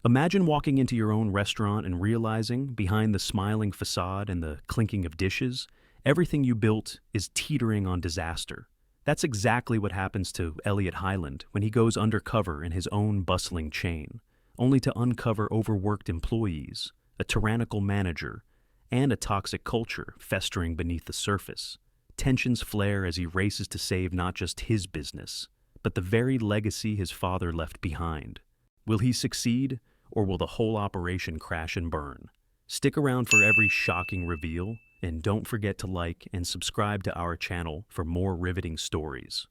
Imagine walking into your own restaurant and realizing, behind the smiling facade and the clinking of dishes, everything you built is teetering on disaster. That's exactly what happens to Elliot Hyland when he goes undercover in his own bustling chain, only to uncover overworked employees, a tyrannical manager, and a toxic culture festering beneath the surface. Tensions flare as he races to save not just his business, but the very legacy his father left behind. Will he succeed, or will the whole operation crash and burn? Stick around for every shocking reveal, and don't forget to like and subscribe to our channel for more riveting stories.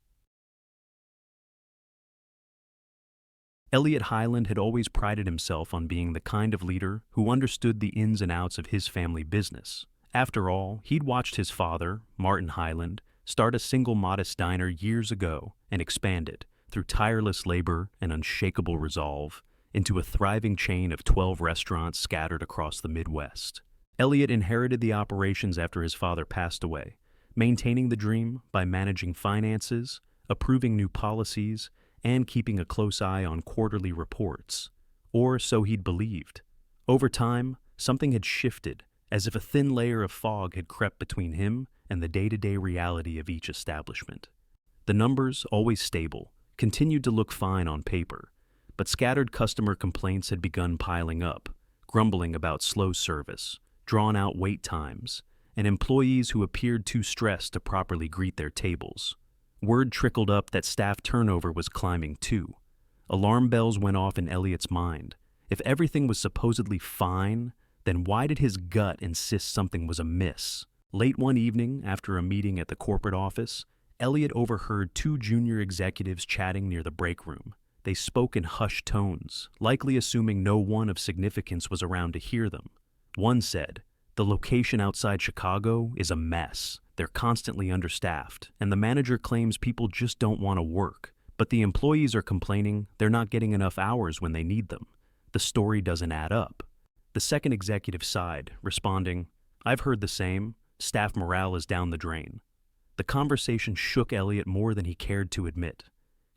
Elliot Hyland had always prided himself on being the kind of leader who understood the ins and outs of his family business. After all, he'd watched his father, Martin Hyland, start a single modest diner years ago and expand it, through tireless labor and unshakable resolve, into a thriving chain of 12 restaurants scattered across the Midwest. Elliot inherited the operations after his father passed away, maintaining the dream by managing finances, approving new policies, and keeping a close eye on quarterly reports. Or so he'd believed. Over time, something had shifted, as if a thin layer of fog had crept between him and the day-to-day reality of each establishment. The numbers, always stable, continued to look fine on paper, but scattered customer complaints had begun piling up, grumbling about slow service, drawn-out wait times, and employees who appeared too stressed to properly greet their tables. Word trickled up that staff turnover was climbing too. Alarm bells went off in Elliot's mind. If everything was supposedly fine, then why did his gut insist something was amiss? Late one evening, after a meeting at the corporate office, Elliot overheard two junior executives chatting near the break room. They spoke in hushed tones, likely assuming no one of significance was around to hear them. One said, "The location outside Chicago is a mess. They're constantly understaffed, and the manager claims people just don't want to work. But the employees are complaining they're not getting enough hours when they need them. The story doesn't add up." The second executive sighed, responding, "I've heard the same. Staff morale is down the drain." The conversation shook Elliot more than he cared to admit.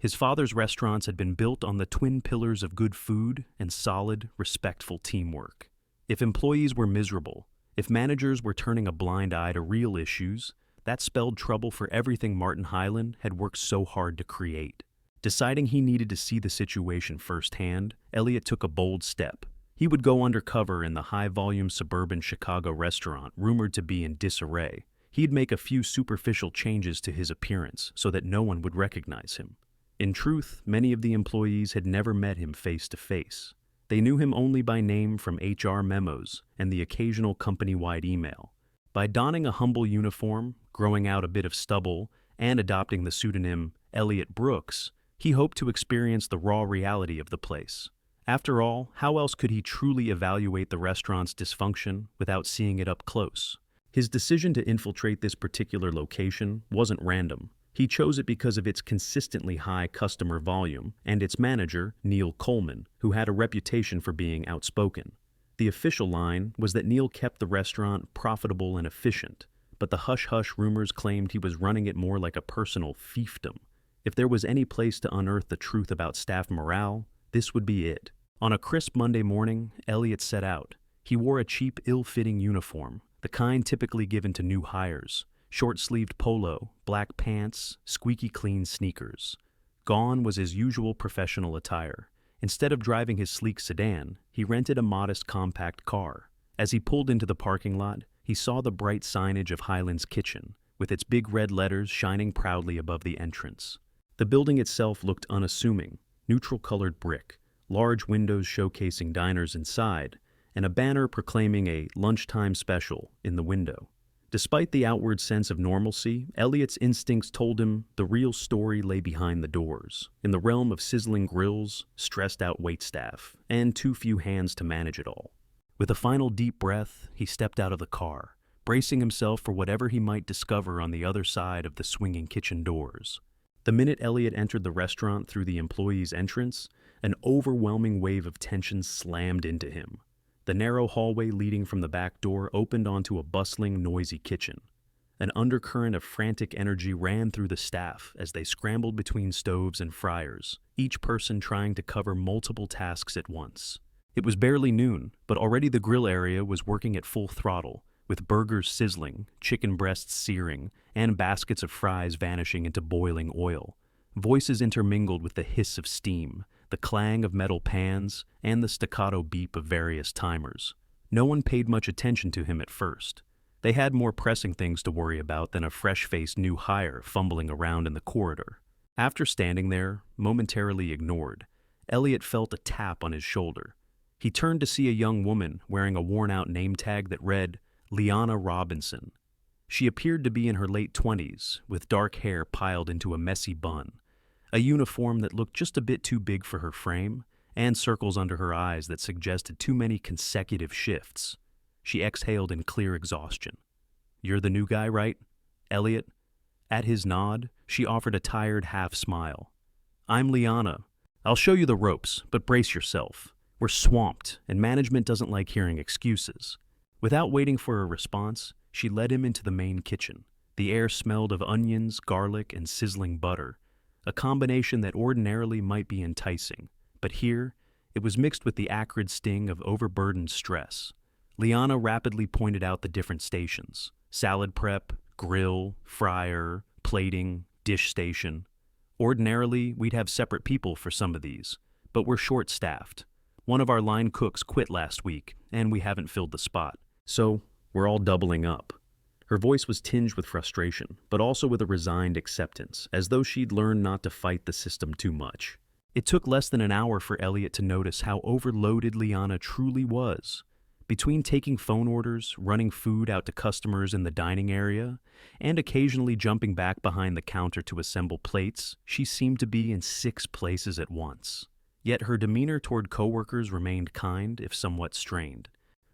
His father's restaurants had been built on the twin pillars of good food and solid, respectful teamwork. If employees were miserable, if managers were turning a blind eye to real issues, that spelled trouble for everything Martin Hyland had worked so hard to create. Deciding he needed to see the situation firsthand, Elliot took a bold step. He would go undercover in the high-volume suburban Chicago restaurant rumored to be in disarray. He'd make a few superficial changes to his appearance so that no one would recognize him. In truth, many of the employees had never met him face to face. They knew him only by name from HR memos and the occasional company-wide email. By donning a humble uniform, growing out a bit of stubble, and adopting the pseudonym Elliot Brooks, he hoped to experience the raw reality of the place. After all, how else could he truly evaluate the restaurant's dysfunction without seeing it up close? His decision to infiltrate this particular location wasn't random. He chose it because of its consistently high customer volume and its manager, Neil Coleman, who had a reputation for being outspoken. The official line was that Neil kept the restaurant profitable and efficient, but the hush-hush rumors claimed he was running it more like a personal fiefdom. If there was any place to unearth the truth about staff morale, this would be it. On a crisp Monday morning, Elliot set out. He wore a cheap, ill-fitting uniform, the kind typically given to new hires. Short-sleeved polo, black pants, squeaky clean sneakers. Gone was his usual professional attire. Instead of driving his sleek sedan, he rented a modest compact car. As he pulled into the parking lot, he saw the bright signage of Hyland's Kitchen, with its big red letters shining proudly above the entrance. The building itself looked unassuming, neutral-colored brick, large windows showcasing diners inside, and a banner proclaiming a lunchtime special in the window. Despite the outward sense of normalcy, Elliot's instincts told him the real story lay behind the doors, in the realm of sizzling grills, stressed-out waitstaff, and too few hands to manage it all. With a final deep breath, he stepped out of the car, bracing himself for whatever he might discover on the other side of the swinging kitchen doors. The minute Elliot entered the restaurant through the employee's entrance, an overwhelming wave of tension slammed into him. The narrow hallway leading from the back door opened onto a bustling, noisy kitchen. An undercurrent of frantic energy ran through the staff as they scrambled between stoves and fryers, each person trying to cover multiple tasks at once. It was barely noon, but already the grill area was working at full throttle, with burgers sizzling, chicken breasts searing, and baskets of fries vanishing into boiling oil. Voices intermingled with the hiss of steam, the clang of metal pans, and the staccato beep of various timers. No one paid much attention to him at first. They had more pressing things to worry about than a fresh-faced new hire fumbling around in the corridor. After standing there, momentarily ignored, Elliot felt a tap on his shoulder. He turned to see a young woman wearing a worn-out name tag that read, Liana Robinson. She appeared to be in her late 20s, with dark hair piled into a messy bun, a uniform that looked just a bit too big for her frame, and circles under her eyes that suggested too many consecutive shifts. She exhaled in clear exhaustion. "You're the new guy, right, Elliot?" At his nod, she offered a tired half-smile. "I'm Liana. I'll show you the ropes, but brace yourself. We're swamped, and management doesn't like hearing excuses." Without waiting for a response, she led him into the main kitchen. The air smelled of onions, garlic, and sizzling butter, a combination that ordinarily might be enticing, but here, it was mixed with the acrid sting of overburdened stress. Liana rapidly pointed out the different stations: salad prep, grill, fryer, plating, dish station. Ordinarily, we'd have separate people for some of these, but we're short-staffed. One of our line cooks quit last week, and we haven't filled the spot. So, we're all doubling up. Her voice was tinged with frustration, but also with a resigned acceptance, as though she'd learned not to fight the system too much. It took less than an hour for Elliot to notice how overloaded Liana truly was. Between taking phone orders, running food out to customers in the dining area, and occasionally jumping back behind the counter to assemble plates, she seemed to be in 6 places at once. Yet her demeanor toward coworkers remained kind, if somewhat strained.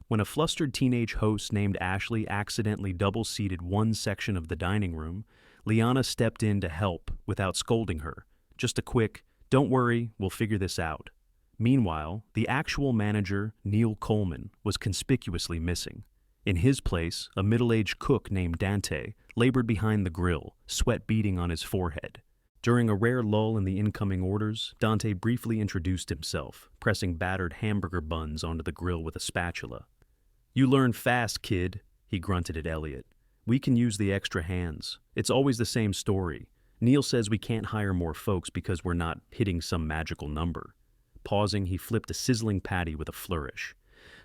When a flustered teenage host named Ashley accidentally double-seated one section of the dining room, Liana stepped in to help without scolding her. Just a quick, "Don't worry, we'll figure this out." Meanwhile, the actual manager, Neil Coleman, was conspicuously missing. In his place, a middle-aged cook named Dante labored behind the grill, sweat beading on his forehead. During a rare lull in the incoming orders, Dante briefly introduced himself, pressing battered hamburger buns onto the grill with a spatula. "You learn fast, kid," he grunted at Elliot. "We can use the extra hands. It's always the same story. Neil says we can't hire more folks because we're not hitting some magical number." Pausing, he flipped a sizzling patty with a flourish.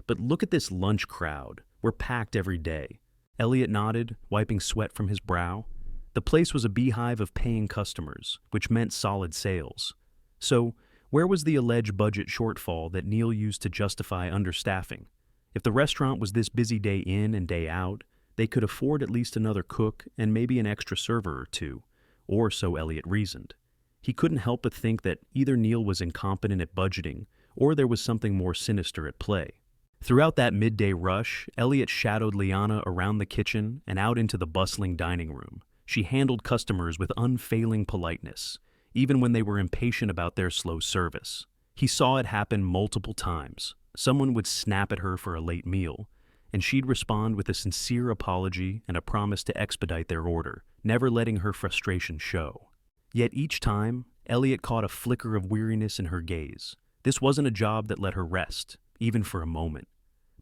"But look at this lunch crowd. We're packed every day." Elliot nodded, wiping sweat from his brow. The place was a beehive of paying customers, which meant solid sales. So, where was the alleged budget shortfall that Neil used to justify understaffing? If the restaurant was this busy day in and day out, they could afford at least another cook and maybe an extra server or two, or so Elliot reasoned. He couldn't help but think that either Neil was incompetent at budgeting, or there was something more sinister at play. Throughout that midday rush, Elliot shadowed Liana around the kitchen and out into the bustling dining room. She handled customers with unfailing politeness, even when they were impatient about their slow service. He saw it happen multiple times. Someone would snap at her for a late meal, and she'd respond with a sincere apology and a promise to expedite their order, never letting her frustration show. Yet each time, Elliot caught a flicker of weariness in her gaze. This wasn't a job that let her rest, even for a moment.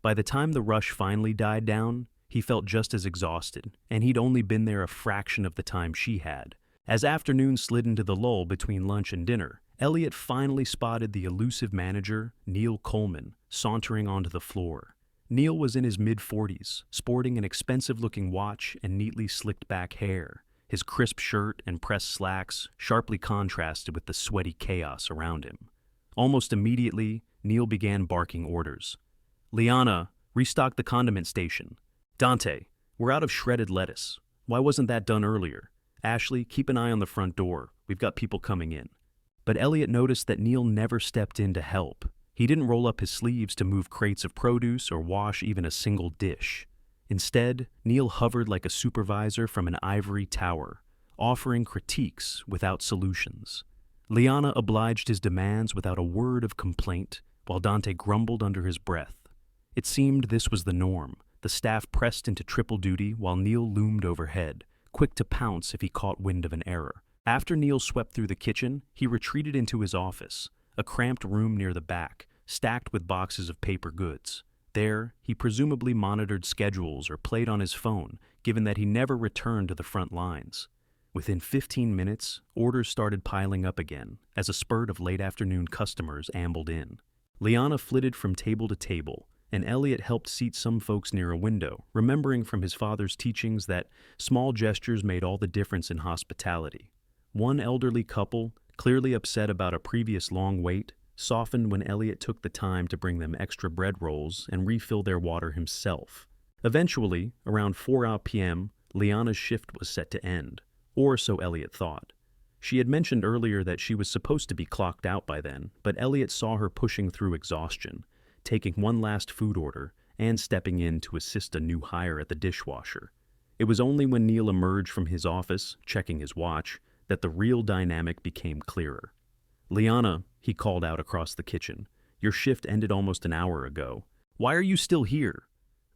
By the time the rush finally died down, he felt just as exhausted, and he'd only been there a fraction of the time she had. As afternoon slid into the lull between lunch and dinner, Elliot finally spotted the elusive manager, Neil Coleman, sauntering onto the floor. Neil was in his mid-40s, sporting an expensive-looking watch and neatly slicked-back hair. His crisp shirt and pressed slacks sharply contrasted with the sweaty chaos around him. Almost immediately, Neil began barking orders. "Liana, restock the condiment station. Dante, we're out of shredded lettuce. Why wasn't that done earlier? Ashley, keep an eye on the front door. We've got people coming in." But Elliot noticed that Neil never stepped in to help. He didn't roll up his sleeves to move crates of produce or wash even a single dish. Instead, Neil hovered like a supervisor from an ivory tower, offering critiques without solutions. Liana obliged his demands without a word of complaint, while Dante grumbled under his breath. It seemed this was the norm. The staff pressed into triple duty while Neil loomed overhead, quick to pounce if he caught wind of an error. After Neil swept through the kitchen, he retreated into his office, a cramped room near the back, stacked with boxes of paper goods. There, he presumably monitored schedules or played on his phone, given that he never returned to the front lines. Within 15 minutes, orders started piling up again as a spurt of late-afternoon customers ambled in. Liana flitted from table to table, and Elliot helped seat some folks near a window, remembering from his father's teachings that small gestures made all the difference in hospitality. One elderly couple, clearly upset about a previous long wait, softened when Elliot took the time to bring them extra bread rolls and refill their water himself. Eventually, around 4 p.m., Liana's shift was set to end, or so Elliot thought. She had mentioned earlier that she was supposed to be clocked out by then, but Elliot saw her pushing through exhaustion, taking one last food order and stepping in to assist a new hire at the dishwasher. It was only when Neil emerged from his office, checking his watch, that the real dynamic became clearer. "Liana," he called out across the kitchen, "your shift ended almost an hour ago. Why are you still here?"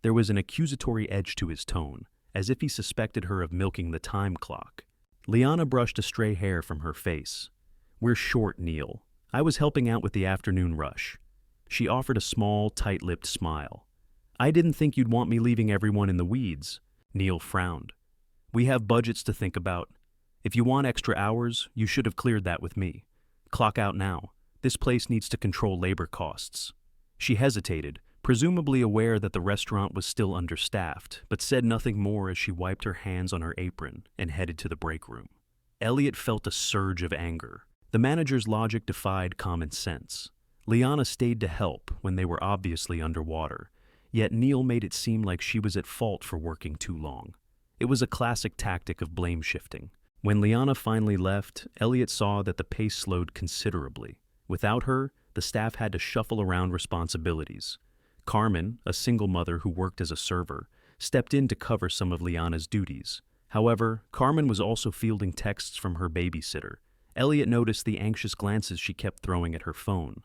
There was an accusatory edge to his tone, as if he suspected her of milking the time clock. Liana brushed a stray hair from her face. "We're short, Neil. I was helping out with the afternoon rush." She offered a small, tight-lipped smile. "I didn't think you'd want me leaving everyone in the weeds." Neil frowned. "We have budgets to think about. If you want extra hours, you should have cleared that with me. Clock out now. This place needs to control labor costs." She hesitated, presumably aware that the restaurant was still understaffed, but said nothing more as she wiped her hands on her apron and headed to the break room. Elliot felt a surge of anger. The manager's logic defied common sense. Liana stayed to help when they were obviously underwater, yet Neil made it seem like she was at fault for working too long. It was a classic tactic of blame shifting. When Liana finally left, Elliot saw that the pace slowed considerably. Without her, the staff had to shuffle around responsibilities. Carmen, a single mother who worked as a server, stepped in to cover some of Liana's duties. However, Carmen was also fielding texts from her babysitter. Elliot noticed the anxious glances she kept throwing at her phone.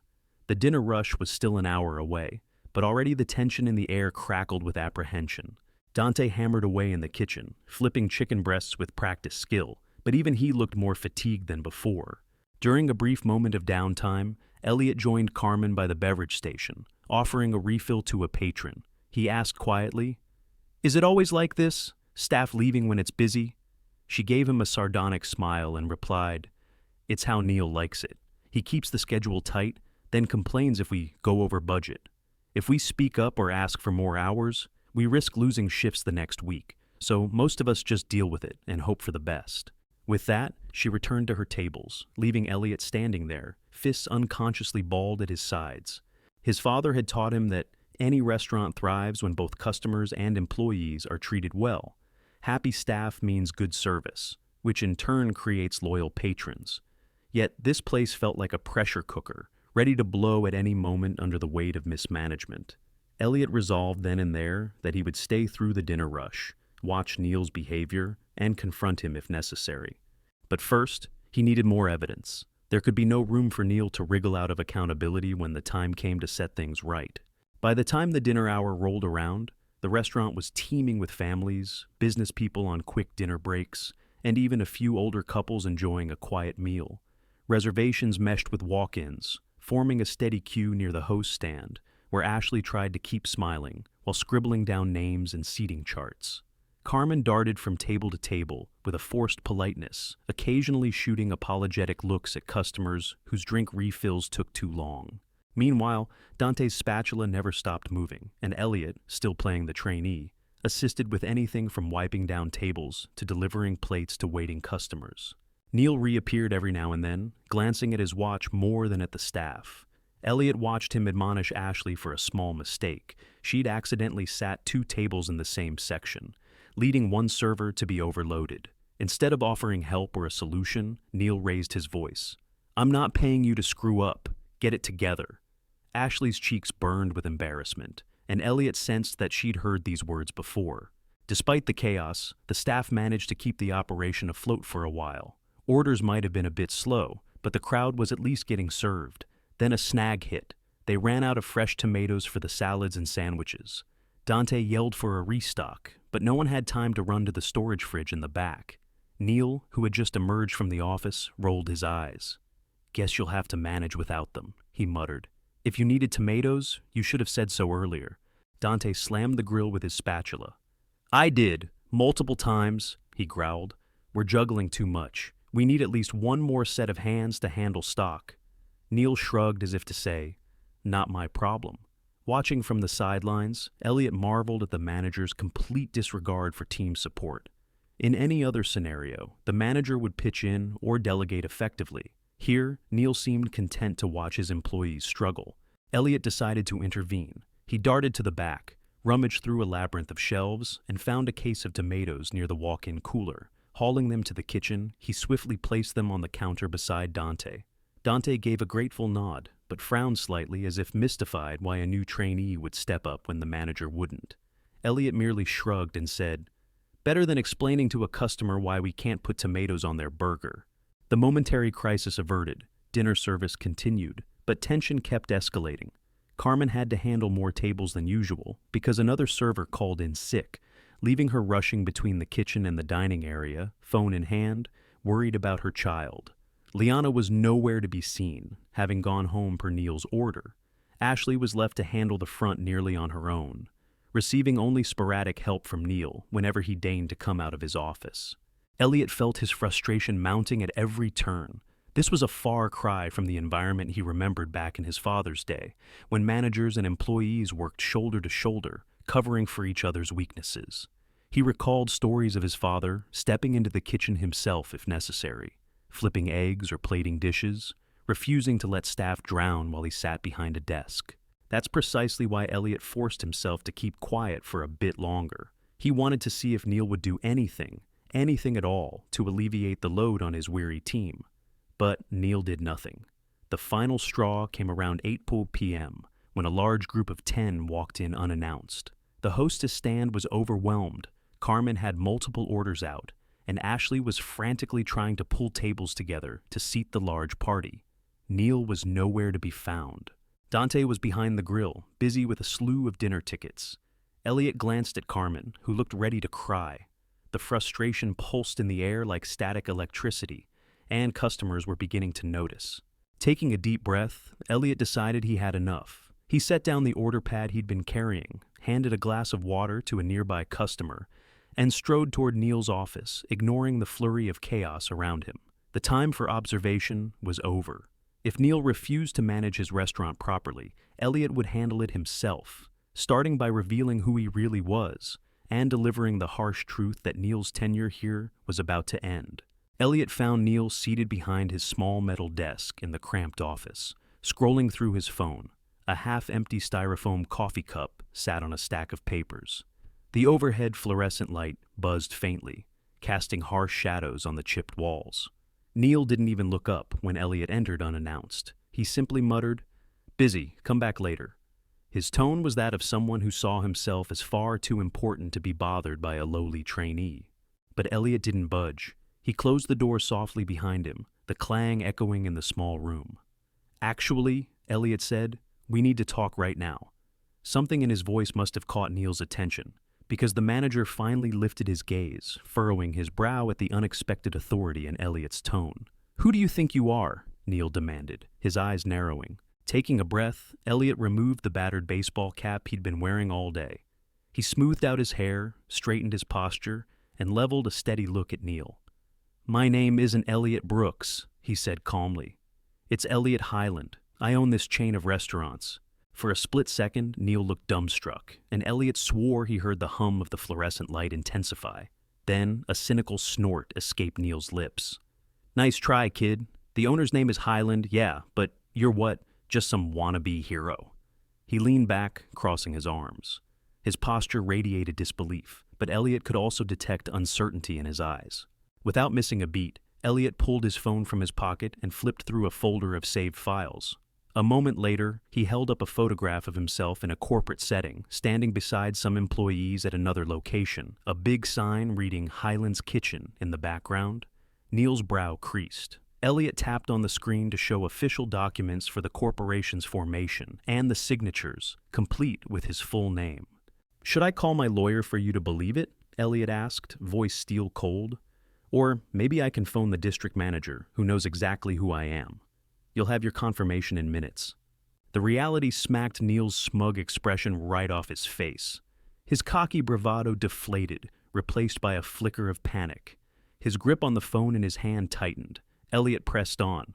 The dinner rush was still an hour away, but already the tension in the air crackled with apprehension. Dante hammered away in the kitchen, flipping chicken breasts with practiced skill, but even he looked more fatigued than before. During a brief moment of downtime, Elliot joined Carmen by the beverage station, offering a refill to a patron. He asked quietly, "Is it always like this? Staff leaving when it's busy?" She gave him a sardonic smile and replied, "It's how Neil likes it. He keeps the schedule tight, then complains if we go over budget. If we speak up or ask for more hours, we risk losing shifts the next week, so most of us just deal with it and hope for the best." With that, she returned to her tables, leaving Elliot standing there, fists unconsciously balled at his sides. His father had taught him that any restaurant thrives when both customers and employees are treated well. Happy staff means good service, which in turn creates loyal patrons. Yet this place felt like a pressure cooker, ready to blow at any moment under the weight of mismanagement. Elliot resolved then and there that he would stay through the dinner rush, watch Neil's behavior, and confront him if necessary. But first, he needed more evidence. There could be no room for Neil to wriggle out of accountability when the time came to set things right. By the time the dinner hour rolled around, the restaurant was teeming with families, business people on quick dinner breaks, and even a few older couples enjoying a quiet meal. Reservations meshed with walk-ins, forming a steady queue near the host stand, where Ashley tried to keep smiling while scribbling down names and seating charts. Carmen darted from table to table with a forced politeness, occasionally shooting apologetic looks at customers whose drink refills took too long. Meanwhile, Dante's spatula never stopped moving, and Elliot, still playing the trainee, assisted with anything from wiping down tables to delivering plates to waiting customers. Neil reappeared every now and then, glancing at his watch more than at the staff. Elliot watched him admonish Ashley for a small mistake. She'd accidentally sat 2 tables in the same section, leading one server to be overloaded. Instead of offering help or a solution, Neil raised his voice. "I'm not paying you to screw up. Get it together." Ashley's cheeks burned with embarrassment, and Elliot sensed that she'd heard these words before. Despite the chaos, the staff managed to keep the operation afloat for a while. Orders might have been a bit slow, but the crowd was at least getting served. Then a snag hit. They ran out of fresh tomatoes for the salads and sandwiches. Dante yelled for a restock, but no one had time to run to the storage fridge in the back. Neil, who had just emerged from the office, rolled his eyes. "Guess you'll have to manage without them," he muttered. If you needed tomatoes, you should have said so earlier. Dante slammed the grill with his spatula. I did, multiple times, he growled. We're juggling too much. We need at least one more set of hands to handle stock. Neil shrugged as if to say, not my problem. Watching from the sidelines, Elliot marveled at the manager's complete disregard for team support. In any other scenario, the manager would pitch in or delegate effectively. Here, Neil seemed content to watch his employees struggle. Elliot decided to intervene. He darted to the back, rummaged through a labyrinth of shelves, and found a case of tomatoes near the walk-in cooler. Hauling them to the kitchen, he swiftly placed them on the counter beside Dante. Dante gave a grateful nod, but frowned slightly as if mystified why a new trainee would step up when the manager wouldn't. Elliot merely shrugged and said, better than explaining to a customer why we can't put tomatoes on their burger. The momentary crisis averted, dinner service continued, but tension kept escalating. Carmen had to handle more tables than usual because another server called in sick, leaving her rushing between the kitchen and the dining area, phone in hand, worried about her child. Liana was nowhere to be seen, having gone home per Neil's order. Ashley was left to handle the front nearly on her own, receiving only sporadic help from Neil whenever he deigned to come out of his office. Elliot felt his frustration mounting at every turn. This was a far cry from the environment he remembered back in his father's day, when managers and employees worked shoulder to shoulder, covering for each other's weaknesses. He recalled stories of his father stepping into the kitchen himself if necessary, flipping eggs or plating dishes, refusing to let staff drown while he sat behind a desk. That's precisely why Elliot forced himself to keep quiet for a bit longer. He wanted to see if Neil would do anything at all, to alleviate the load on his weary team. But Neil did nothing. The final straw came around 8 p.m., when a large group of 10 walked in unannounced. The hostess stand was overwhelmed. Carmen had multiple orders out, and Ashley was frantically trying to pull tables together to seat the large party. Neil was nowhere to be found. Dante was behind the grill, busy with a slew of dinner tickets. Elliot glanced at Carmen, who looked ready to cry. The frustration pulsed in the air like static electricity, and customers were beginning to notice. Taking a deep breath, Elliot decided he had enough. He set down the order pad he'd been carrying, handed a glass of water to a nearby customer, and strode toward Neil's office, ignoring the flurry of chaos around him. The time for observation was over. If Neil refused to manage his restaurant properly, Elliot would handle it himself, starting by revealing who he really was, and delivering the harsh truth that Neil's tenure here was about to end. Elliot found Neil seated behind his small metal desk in the cramped office, scrolling through his phone. A half-empty styrofoam coffee cup sat on a stack of papers. The overhead fluorescent light buzzed faintly, casting harsh shadows on the chipped walls. Neil didn't even look up when Elliot entered unannounced. He simply muttered, "Busy, come back later." His tone was that of someone who saw himself as far too important to be bothered by a lowly trainee. But Elliot didn't budge. He closed the door softly behind him, the clang echoing in the small room. "Actually," Elliot said, "we need to talk right now." Something in his voice must have caught Neil's attention, because the manager finally lifted his gaze, furrowing his brow at the unexpected authority in Elliot's tone. "Who do you think you are?" Neil demanded, his eyes narrowing. Taking a breath, Elliot removed the battered baseball cap he'd been wearing all day. He smoothed out his hair, straightened his posture, and leveled a steady look at Neil. "My name isn't Elliot Brooks," he said calmly. "It's Elliot Highland. I own this chain of restaurants." For a split second, Neil looked dumbstruck, and Elliot swore he heard the hum of the fluorescent light intensify. Then, a cynical snort escaped Neil's lips. "Nice try, kid. The owner's name is Highland, yeah, but you're what? Just some wannabe hero." He leaned back, crossing his arms. His posture radiated disbelief, but Elliot could also detect uncertainty in his eyes. Without missing a beat, Elliot pulled his phone from his pocket and flipped through a folder of saved files. A moment later, he held up a photograph of himself in a corporate setting, standing beside some employees at another location, a big sign reading Highland's Kitchen in the background. Neil's brow creased. Elliot tapped on the screen to show official documents for the corporation's formation and the signatures, complete with his full name. "Should I call my lawyer for you to believe it?" Elliot asked, voice steel cold. "Or maybe I can phone the district manager, who knows exactly who I am. You'll have your confirmation in minutes." The reality smacked Neil's smug expression right off his face. His cocky bravado deflated, replaced by a flicker of panic. His grip on the phone in his hand tightened. Elliot pressed on.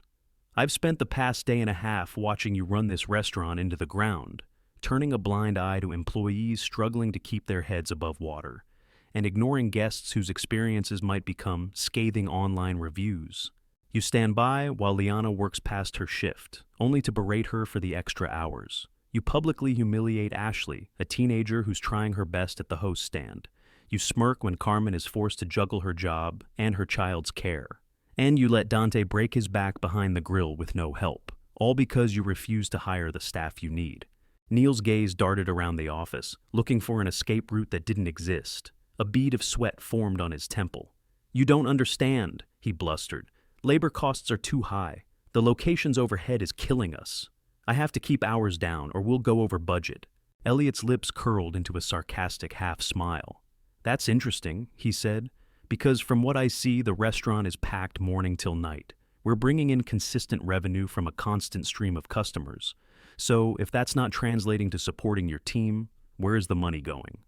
"I've spent the past day and a half watching you run this restaurant into the ground, turning a blind eye to employees struggling to keep their heads above water, and ignoring guests whose experiences might become scathing online reviews. You stand by while Liana works past her shift, only to berate her for the extra hours. You publicly humiliate Ashley, a teenager who's trying her best at the host stand. You smirk when Carmen is forced to juggle her job and her child's care. And you let Dante break his back behind the grill with no help, all because you refuse to hire the staff you need." Neil's gaze darted around the office, looking for an escape route that didn't exist. A bead of sweat formed on his temple. "You don't understand," he blustered. "Labor costs are too high. The locations overhead is killing us. I have to keep hours down or we'll go over budget." Elliot's lips curled into a sarcastic half-smile. "That's interesting," he said, "because from what I see, the restaurant is packed morning till night. We're bringing in consistent revenue from a constant stream of customers. So if that's not translating to supporting your team, where is the money going?"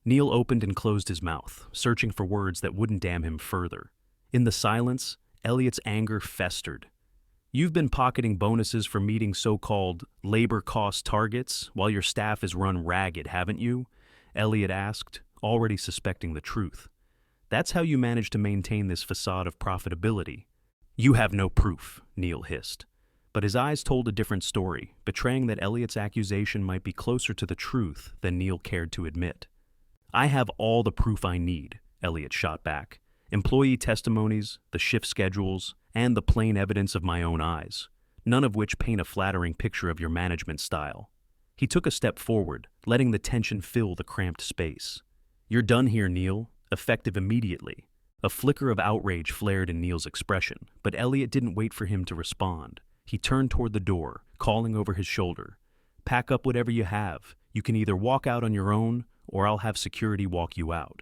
Neil opened and closed his mouth, searching for words that wouldn't damn him further. In the silence, Elliot's anger festered. "You've been pocketing bonuses for meeting so-called labor cost targets while your staff is run ragged, haven't you?" Elliot asked, already suspecting the truth. "That's how you manage to maintain this facade of profitability." "You have no proof," Neil hissed. But his eyes told a different story, betraying that Elliot's accusation might be closer to the truth than Neil cared to admit. "I have all the proof I need," Elliot shot back. "Employee testimonies, the shift schedules, and the plain evidence of my own eyes, none of which paint a flattering picture of your management style." He took a step forward, letting the tension fill the cramped space. "You're done here, Neil, effective immediately." A flicker of outrage flared in Neil's expression, but Elliot didn't wait for him to respond. He turned toward the door, calling over his shoulder. "Pack up whatever you have. You can either walk out on your own, or I'll have security walk you out."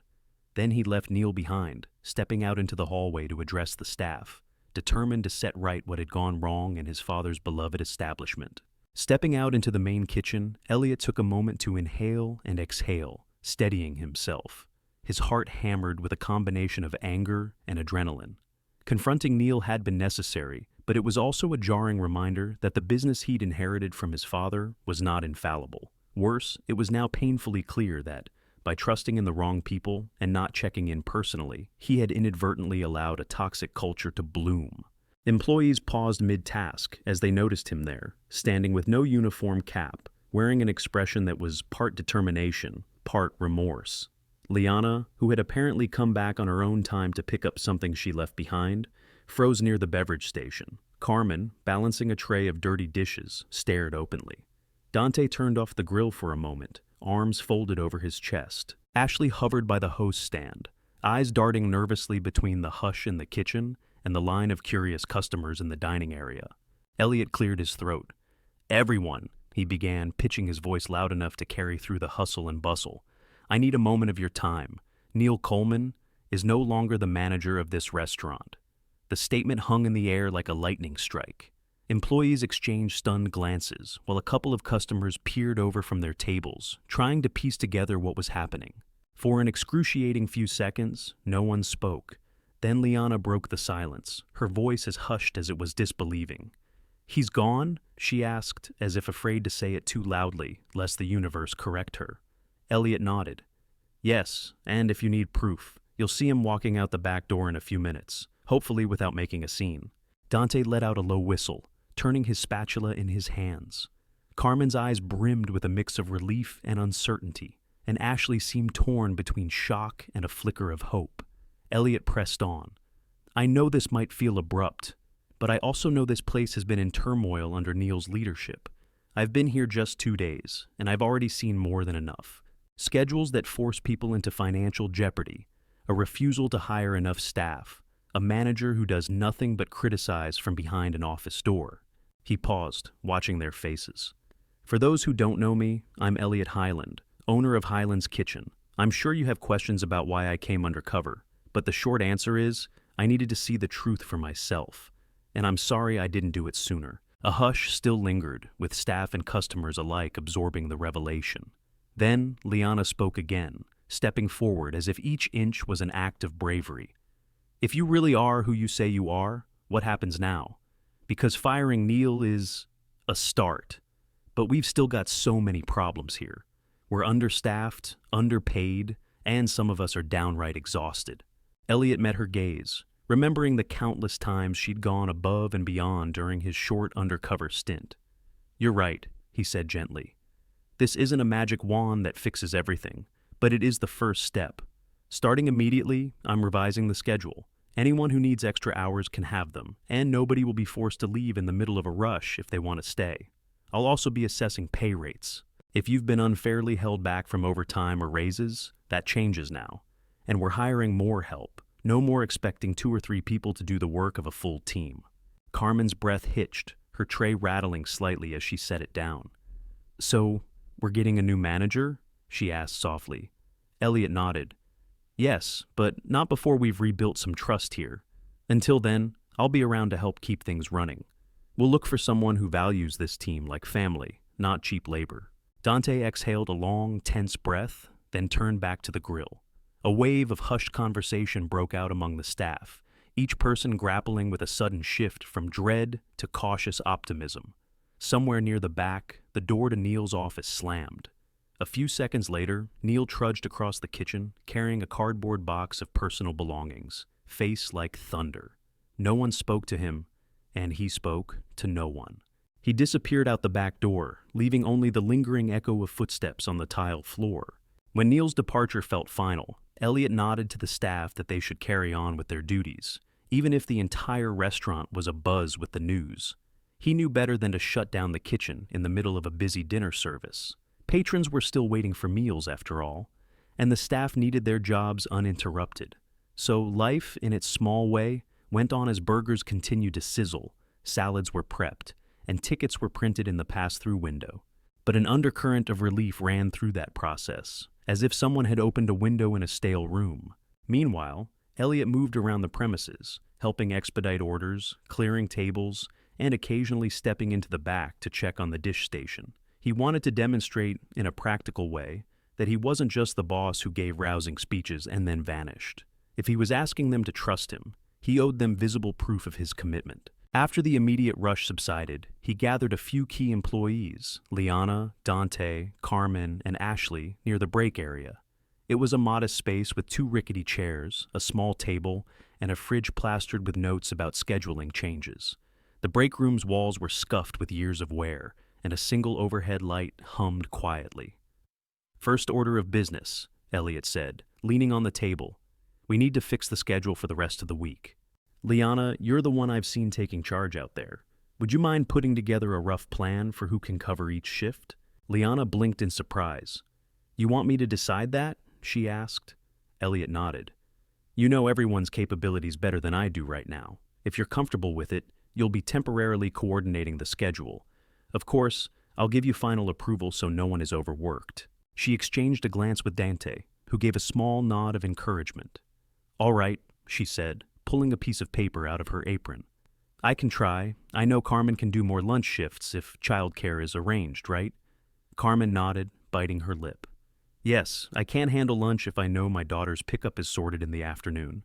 Then he left Neil behind, stepping out into the hallway to address the staff, determined to set right what had gone wrong in his father's beloved establishment. Stepping out into the main kitchen, Elliot took a moment to inhale and exhale, steadying himself. His heart hammered with a combination of anger and adrenaline. Confronting Neil had been necessary, but it was also a jarring reminder that the business he'd inherited from his father was not infallible. Worse, it was now painfully clear that, by trusting in the wrong people and not checking in personally, he had inadvertently allowed a toxic culture to bloom. Employees paused mid-task as they noticed him there, standing with no uniform cap, wearing an expression that was part determination, part remorse. Liana, who had apparently come back on her own time to pick up something she left behind, froze near the beverage station. Carmen, balancing a tray of dirty dishes, stared openly. Dante turned off the grill for a moment, arms folded over his chest. Ashley hovered by the host stand, eyes darting nervously between the hush in the kitchen and the line of curious customers in the dining area. Elliot cleared his throat. "Everyone," he began, pitching his voice loud enough to carry through the hustle and bustle. "I need a moment of your time. Neil Coleman is no longer the manager of this restaurant." The statement hung in the air like a lightning strike. Employees exchanged stunned glances, while a couple of customers peered over from their tables, trying to piece together what was happening. For an excruciating few seconds, no one spoke. Then Liana broke the silence, her voice as hushed as it was disbelieving. "He's gone?" she asked, as if afraid to say it too loudly, lest the universe correct her. Elliot nodded. "Yes, and if you need proof, you'll see him walking out the back door in a few minutes, hopefully without making a scene." Dante let out a low whistle, turning his spatula in his hands. Carmen's eyes brimmed with a mix of relief and uncertainty, and Ashley seemed torn between shock and a flicker of hope. Elliot pressed on. "I know this might feel abrupt, but I also know this place has been in turmoil under Neil's leadership. I've been here just 2 days, and I've already seen more than enough. Schedules that force people into financial jeopardy, a refusal to hire enough staff, a manager who does nothing but criticize from behind an office door." He paused, watching their faces. "For those who don't know me, I'm Elliot Highland, owner of Highland's Kitchen. I'm sure you have questions about why I came undercover, but the short answer is, I needed to see the truth for myself. And I'm sorry I didn't do it sooner. A hush still lingered, with staff and customers alike absorbing the revelation. Then Liana spoke again, stepping forward as if each inch was an act of bravery. "If you really are who you say you are, what happens now? Because firing Neil is a start. But we've still got so many problems here. We're understaffed, underpaid, and some of us are downright exhausted." Elliot met her gaze, remembering the countless times she'd gone above and beyond during his short undercover stint. "You're right," he said gently. "This isn't a magic wand that fixes everything, but it is the first step. Starting immediately, I'm revising the schedule. Anyone who needs extra hours can have them, and nobody will be forced to leave in the middle of a rush if they want to stay. I'll also be assessing pay rates. If you've been unfairly held back from overtime or raises, that changes now. And we're hiring more help. No more expecting 2 or 3 people to do the work of a full team." Carmen's breath hitched, her tray rattling slightly as she set it down. "So, we're getting a new manager?" she asked softly. Elliot nodded. "Yes, but not before we've rebuilt some trust here. Until then, I'll be around to help keep things running. We'll look for someone who values this team like family, not cheap labor." Dante exhaled a long, tense breath, then turned back to the grill. A wave of hushed conversation broke out among the staff, each person grappling with a sudden shift from dread to cautious optimism. Somewhere near the back, the door to Neil's office slammed. A few seconds later, Neil trudged across the kitchen, carrying a cardboard box of personal belongings, face like thunder. No one spoke to him, and he spoke to no one. He disappeared out the back door, leaving only the lingering echo of footsteps on the tiled floor. When Neil's departure felt final, Elliot nodded to the staff that they should carry on with their duties, even if the entire restaurant was abuzz with the news. He knew better than to shut down the kitchen in the middle of a busy dinner service. Patrons were still waiting for meals, after all, and the staff needed their jobs uninterrupted. So life, in its small way, went on as burgers continued to sizzle, salads were prepped, and tickets were printed in the pass-through window. But an undercurrent of relief ran through that process, as if someone had opened a window in a stale room. Meanwhile, Elliot moved around the premises, helping expedite orders, clearing tables, and occasionally stepping into the back to check on the dish station. He wanted to demonstrate, in a practical way, that he wasn't just the boss who gave rousing speeches and then vanished. If he was asking them to trust him, he owed them visible proof of his commitment. After the immediate rush subsided, he gathered a few key employees, Liana, Dante, Carmen, and Ashley, near the break area. It was a modest space with 2 rickety chairs, a small table, and a fridge plastered with notes about scheduling changes. The break room's walls were scuffed with years of wear, and a single overhead light hummed quietly. "First order of business," Elliot said, leaning on the table. "We need to fix the schedule for the rest of the week. Liana, you're the one I've seen taking charge out there. Would you mind putting together a rough plan for who can cover each shift?" Liana blinked in surprise. "You want me to decide that?" she asked. Elliot nodded. "You know everyone's capabilities better than I do right now. If you're comfortable with it, you'll be temporarily coordinating the schedule. Of course, I'll give you final approval so no one is overworked." She exchanged a glance with Dante, who gave a small nod of encouragement. "All right," she said, pulling a piece of paper out of her apron. "I can try. I know Carmen can do more lunch shifts if childcare is arranged, right?" Carmen nodded, biting her lip. "Yes, I can handle lunch if I know my daughter's pickup is sorted in the afternoon."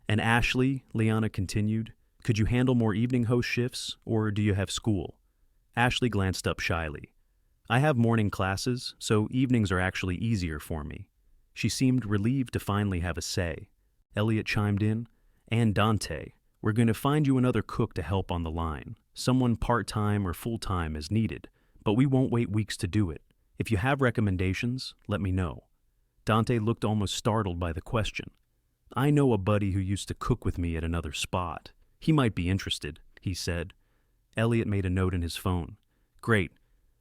"And Ashley," Liana continued, "could you handle more evening host shifts, or do you have school?" Ashley glanced up shyly. "I have morning classes, so evenings are actually easier for me." She seemed relieved to finally have a say. Elliot chimed in, "And Dante, we're going to find you another cook to help on the line, someone part-time or full-time as needed, but we won't wait weeks to do it. If you have recommendations, let me know." Dante looked almost startled by the question. "I know a buddy who used to cook with me at another spot. He might be interested," he said. Elliot made a note in his phone. "Great.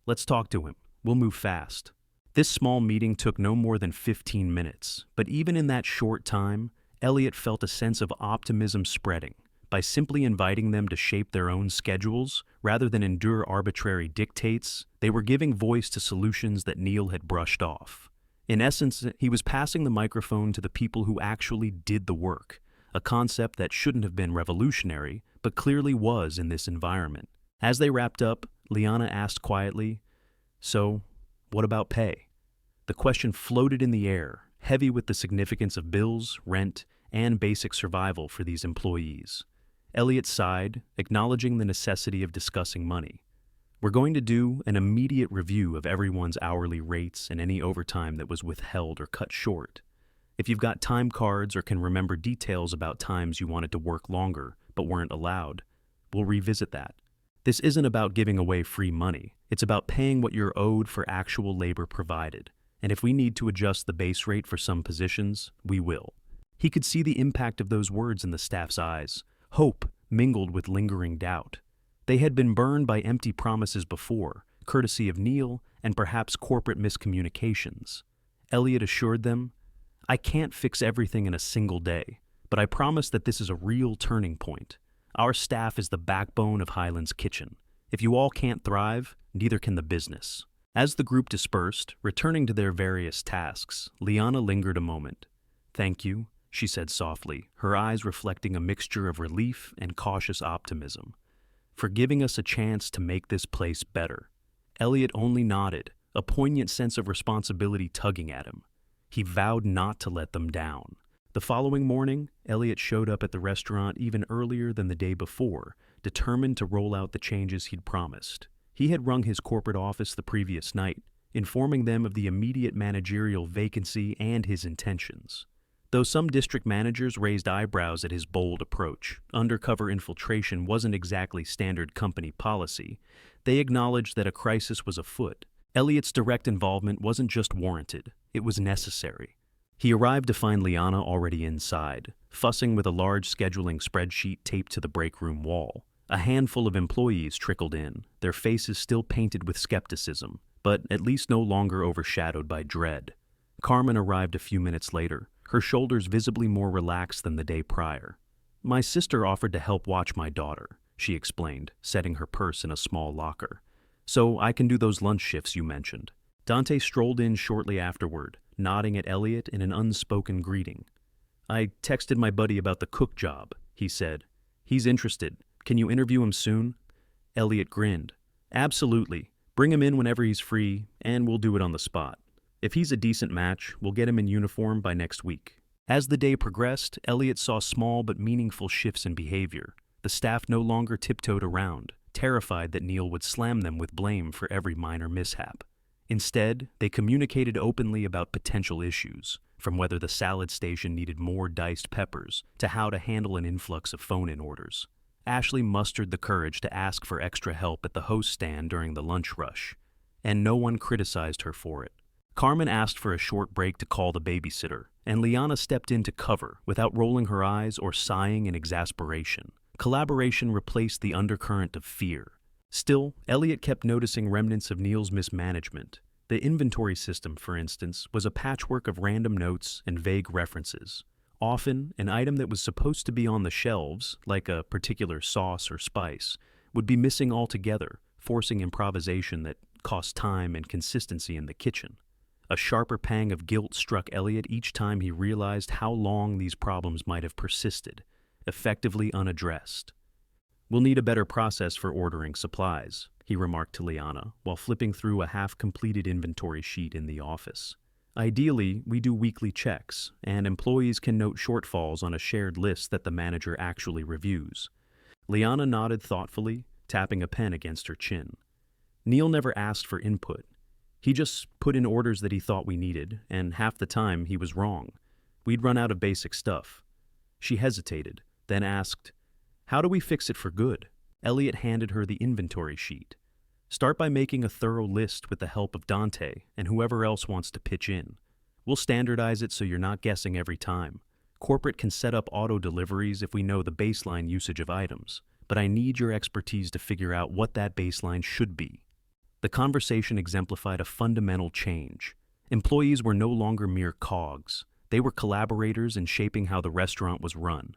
Let's talk to him. We'll move fast." This small meeting took no more than 15 minutes, but even in that short time, Elliot felt a sense of optimism spreading. By simply inviting them to shape their own schedules, rather than endure arbitrary dictates, they were giving voice to solutions that Neil had brushed off. In essence, he was passing the microphone to the people who actually did the work, a concept that shouldn't have been revolutionary, but clearly was in this environment. As they wrapped up, Liana asked quietly, "So, what about pay?" The question floated in the air, heavy with the significance of bills, rent, and basic survival for these employees. Elliot sighed, acknowledging the necessity of discussing money. "We're going to do an immediate review of everyone's hourly rates and any overtime that was withheld or cut short. If you've got time cards or can remember details about times you wanted to work longer but weren't allowed, we'll revisit that. This isn't about giving away free money. It's about paying what you're owed for actual labor provided. And if we need to adjust the base rate for some positions, we will." He could see the impact of those words in the staff's eyes, hope mingled with lingering doubt. They had been burned by empty promises before, courtesy of Neil and perhaps corporate miscommunications. Elliot assured them, "I can't fix everything in a single day, but I promise that this is a real turning point. Our staff is the backbone of Highland's Kitchen. If you all can't thrive, neither can the business." As the group dispersed, returning to their various tasks, Liana lingered a moment. "Thank you," she said softly, her eyes reflecting a mixture of relief and cautious optimism, "for giving us a chance to make this place better." Elliot only nodded, a poignant sense of responsibility tugging at him. He vowed not to let them down. The following morning, Elliot showed up at the restaurant even earlier than the day before, determined to roll out the changes he'd promised. He had rung his corporate office the previous night, informing them of the immediate managerial vacancy and his intentions. Though some district managers raised eyebrows at his bold approach, undercover infiltration wasn't exactly standard company policy, they acknowledged that a crisis was afoot. Elliot's direct involvement wasn't just warranted, it was necessary. He arrived to find Liana already inside, fussing with a large scheduling spreadsheet taped to the break room wall. A handful of employees trickled in, their faces still painted with skepticism, but at least no longer overshadowed by dread. Carmen arrived a few minutes later, her shoulders visibly more relaxed than the day prior. "My sister offered to help watch my daughter," she explained, setting her purse in a small locker. "So I can do those lunch shifts you mentioned." Dante strolled in shortly afterward, nodding at Elliot in an unspoken greeting. "I texted my buddy about the cook job," he said. "He's interested. Can you interview him soon?" Elliot grinned. "Absolutely. Bring him in whenever he's free, and we'll do it on the spot. If he's a decent match, we'll get him in uniform by next week." As the day progressed, Elliot saw small but meaningful shifts in behavior. The staff no longer tiptoed around, terrified that Neil would slam them with blame for every minor mishap. Instead, they communicated openly about potential issues, from whether the salad station needed more diced peppers to how to handle an influx of phone-in orders. Ashley mustered the courage to ask for extra help at the host stand during the lunch rush, and no one criticized her for it. Carmen asked for a short break to call the babysitter, and Liana stepped in to cover without rolling her eyes or sighing in exasperation. Collaboration replaced the undercurrent of fear. Still, Elliot kept noticing remnants of Neil's mismanagement. The inventory system, for instance, was a patchwork of random notes and vague references. Often, an item that was supposed to be on the shelves, like a particular sauce or spice, would be missing altogether, forcing improvisation that cost time and consistency in the kitchen. A sharper pang of guilt struck Elliot each time he realized how long these problems might have persisted, effectively unaddressed. "We'll need a better process for ordering supplies," he remarked to Liana while flipping through a half-completed inventory sheet in the office. "Ideally, we do weekly checks, and employees can note shortfalls on a shared list that the manager actually reviews." Liana nodded thoughtfully, tapping a pen against her chin. "Neil never asked for input. He just put in orders that he thought we needed, and half the time he was wrong. We'd run out of basic stuff." She hesitated, then asked, "How do we fix it for good?" Elliot handed her the inventory sheet. "Start by making a thorough list with the help of Dante and whoever else wants to pitch in. We'll standardize it so you're not guessing every time. Corporate can set up auto deliveries if we know the baseline usage of items, but I need your expertise to figure out what that baseline should be." The conversation exemplified a fundamental change. Employees were no longer mere cogs. They were collaborators in shaping how the restaurant was run.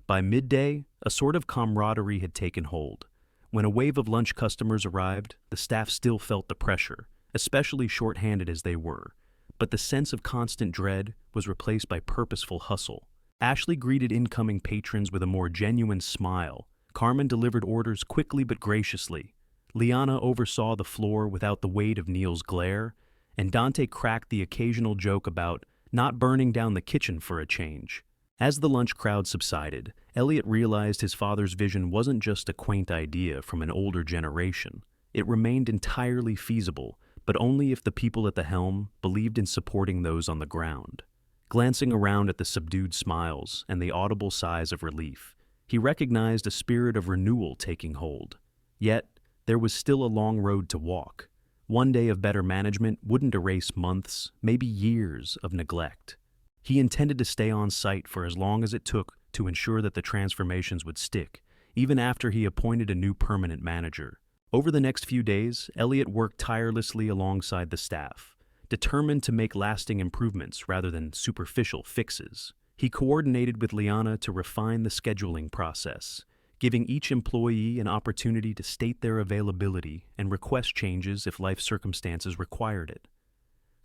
By midday, a sort of camaraderie had taken hold. When a wave of lunch customers arrived, the staff still felt the pressure, especially short-handed as they were. But the sense of constant dread was replaced by purposeful hustle. Ashley greeted incoming patrons with a more genuine smile, Carmen delivered orders quickly but graciously. Liana oversaw the floor without the weight of Neil's glare, and Dante cracked the occasional joke about not burning down the kitchen for a change. As the lunch crowd subsided, Elliot realized his father's vision wasn't just a quaint idea from an older generation. It remained entirely feasible, but only if the people at the helm believed in supporting those on the ground. Glancing around at the subdued smiles and the audible sighs of relief, he recognized a spirit of renewal taking hold. Yet, there was still a long road to walk. One day of better management wouldn't erase months, maybe years of neglect. He intended to stay on site for as long as it took to ensure that the transformations would stick, even after he appointed a new permanent manager. Over the next few days, Elliot worked tirelessly alongside the staff, determined to make lasting improvements rather than superficial fixes. He coordinated with Liana to refine the scheduling process, giving each employee an opportunity to state their availability and request changes if life circumstances required it.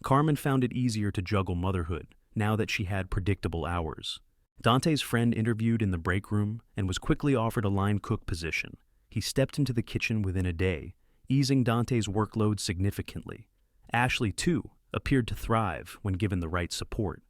Carmen found it easier to juggle motherhood now that she had predictable hours. Dante's friend interviewed in the break room and was quickly offered a line cook position. He stepped into the kitchen within a day, easing Dante's workload significantly. Ashley, too, appeared to thrive when given the right support.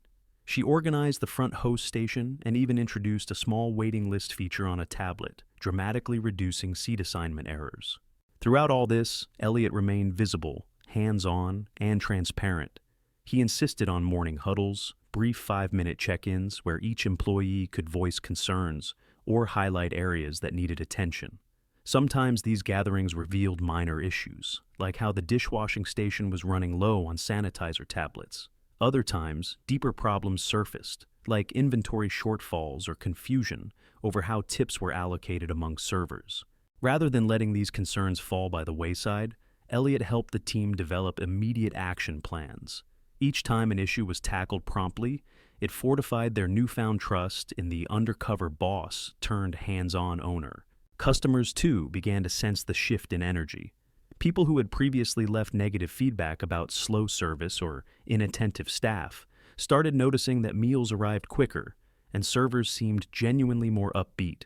She organized the front host station and even introduced a small waiting list feature on a tablet, dramatically reducing seat assignment errors. Throughout all this, Elliot remained visible, hands-on, and transparent. He insisted on morning huddles, brief 5-minute check-ins where each employee could voice concerns or highlight areas that needed attention. Sometimes these gatherings revealed minor issues, like how the dishwashing station was running low on sanitizer tablets. Other times, deeper problems surfaced, like inventory shortfalls or confusion over how tips were allocated among servers. Rather than letting these concerns fall by the wayside, Elliot helped the team develop immediate action plans. Each time an issue was tackled promptly, it fortified their newfound trust in the undercover boss turned hands-on owner. Customers, too, began to sense the shift in energy. People who had previously left negative feedback about slow service or inattentive staff started noticing that meals arrived quicker, and servers seemed genuinely more upbeat.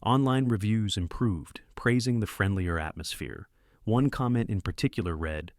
Online reviews improved, praising the friendlier atmosphere. One comment in particular read,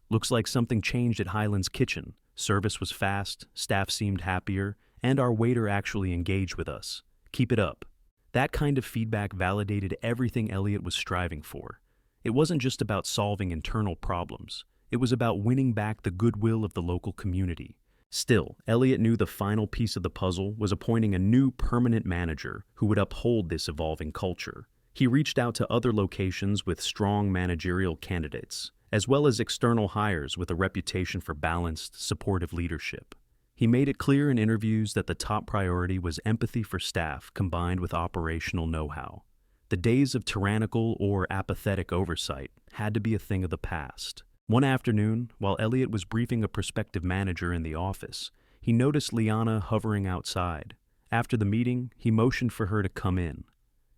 "Looks like something changed at Highland's Kitchen. Service was fast, staff seemed happier, and our waiter actually engaged with us. Keep it up." That kind of feedback validated everything Elliot was striving for. It wasn't just about solving internal problems. It was about winning back the goodwill of the local community. Still, Elliot knew the final piece of the puzzle was appointing a new permanent manager who would uphold this evolving culture. He reached out to other locations with strong managerial candidates, as well as external hires with a reputation for balanced, supportive leadership. He made it clear in interviews that the top priority was empathy for staff combined with operational know-how. The days of tyrannical or apathetic oversight had to be a thing of the past. One afternoon, while Elliot was briefing a prospective manager in the office, he noticed Liana hovering outside. After the meeting, he motioned for her to come in.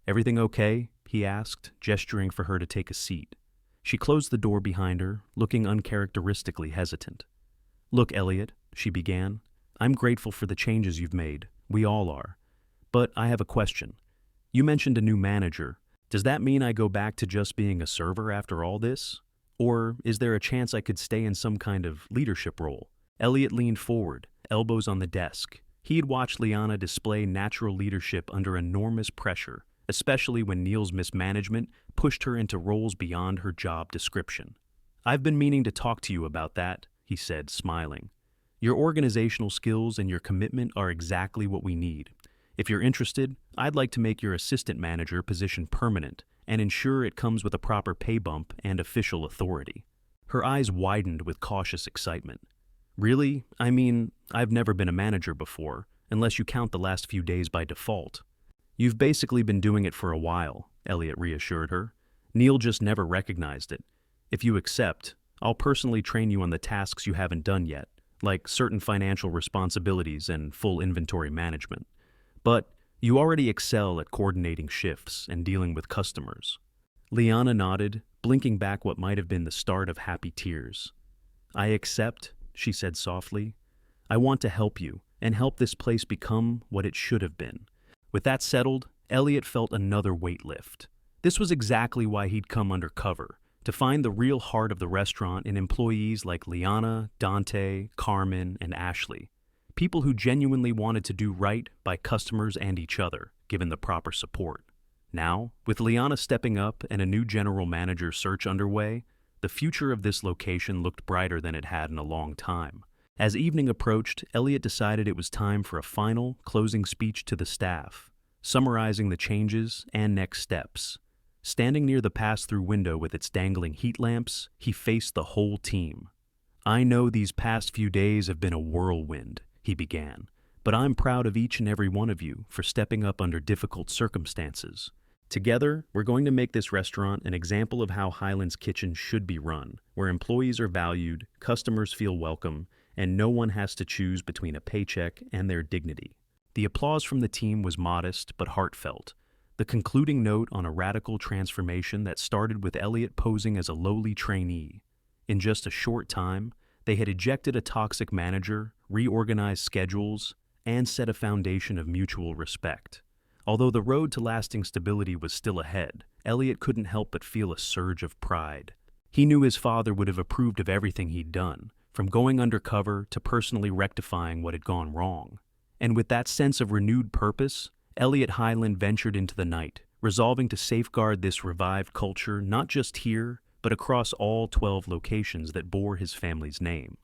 "Everything okay?" he asked, gesturing for her to take a seat. She closed the door behind her, looking uncharacteristically hesitant. "Look, Elliot," she began, "I'm grateful for the changes you've made. We all are. But I have a question. You mentioned a new manager. Does that mean I go back to just being a server after all this? Or is there a chance I could stay in some kind of leadership role?" Elliot leaned forward, elbows on the desk. He had watched Liana display natural leadership under enormous pressure, especially when Neil's mismanagement pushed her into roles beyond her job description. "I've been meaning to talk to you about that," he said, smiling. "Your organizational skills and your commitment are exactly what we need. If you're interested, I'd like to make your assistant manager position permanent and ensure it comes with a proper pay bump and official authority." Her eyes widened with cautious excitement. "Really? I mean, I've never been a manager before, unless you count the last few days by default." "You've basically been doing it for a while," Elliot reassured her. "Neil just never recognized it. If you accept, I'll personally train you on the tasks you haven't done yet, like certain financial responsibilities and full inventory management. But you already excel at coordinating shifts and dealing with customers." Liana nodded, blinking back what might have been the start of happy tears. "I accept," she said softly. "I want to help you and help this place become what it should have been." With that settled, Elliot felt another weight lift. This was exactly why he'd come undercover, to find the real heart of the restaurant in employees like Liana, Dante, Carmen, and Ashley. People who genuinely wanted to do right by customers and each other, given the proper support. Now, with Liana stepping up and a new general manager search underway, the future of this location looked brighter than it had in a long time. As evening approached, Elliot decided it was time for a final, closing speech to the staff, summarizing the changes and next steps. Standing near the pass-through window with its dangling heat lamps, he faced the whole team. "I know these past few days have been a whirlwind," he began, "but I'm proud of each and every one of you for stepping up under difficult circumstances. Together, we're going to make this restaurant an example of how Highlands Kitchen should be run, where employees are valued, customers feel welcome, and no one has to choose between a paycheck and their dignity." The applause from the team was modest but heartfelt, the concluding note on a radical transformation that started with Elliot posing as a lowly trainee. In just a short time, they had ejected a toxic manager, reorganized schedules, and set a foundation of mutual respect. Although the road to lasting stability was still ahead, Elliot couldn't help but feel a surge of pride. He knew his father would have approved of everything he'd done, from going undercover to personally rectifying what had gone wrong. And with that sense of renewed purpose, Elliot Highland ventured into the night, resolving to safeguard this revived culture not just here, but across all 12 locations that bore his family's name.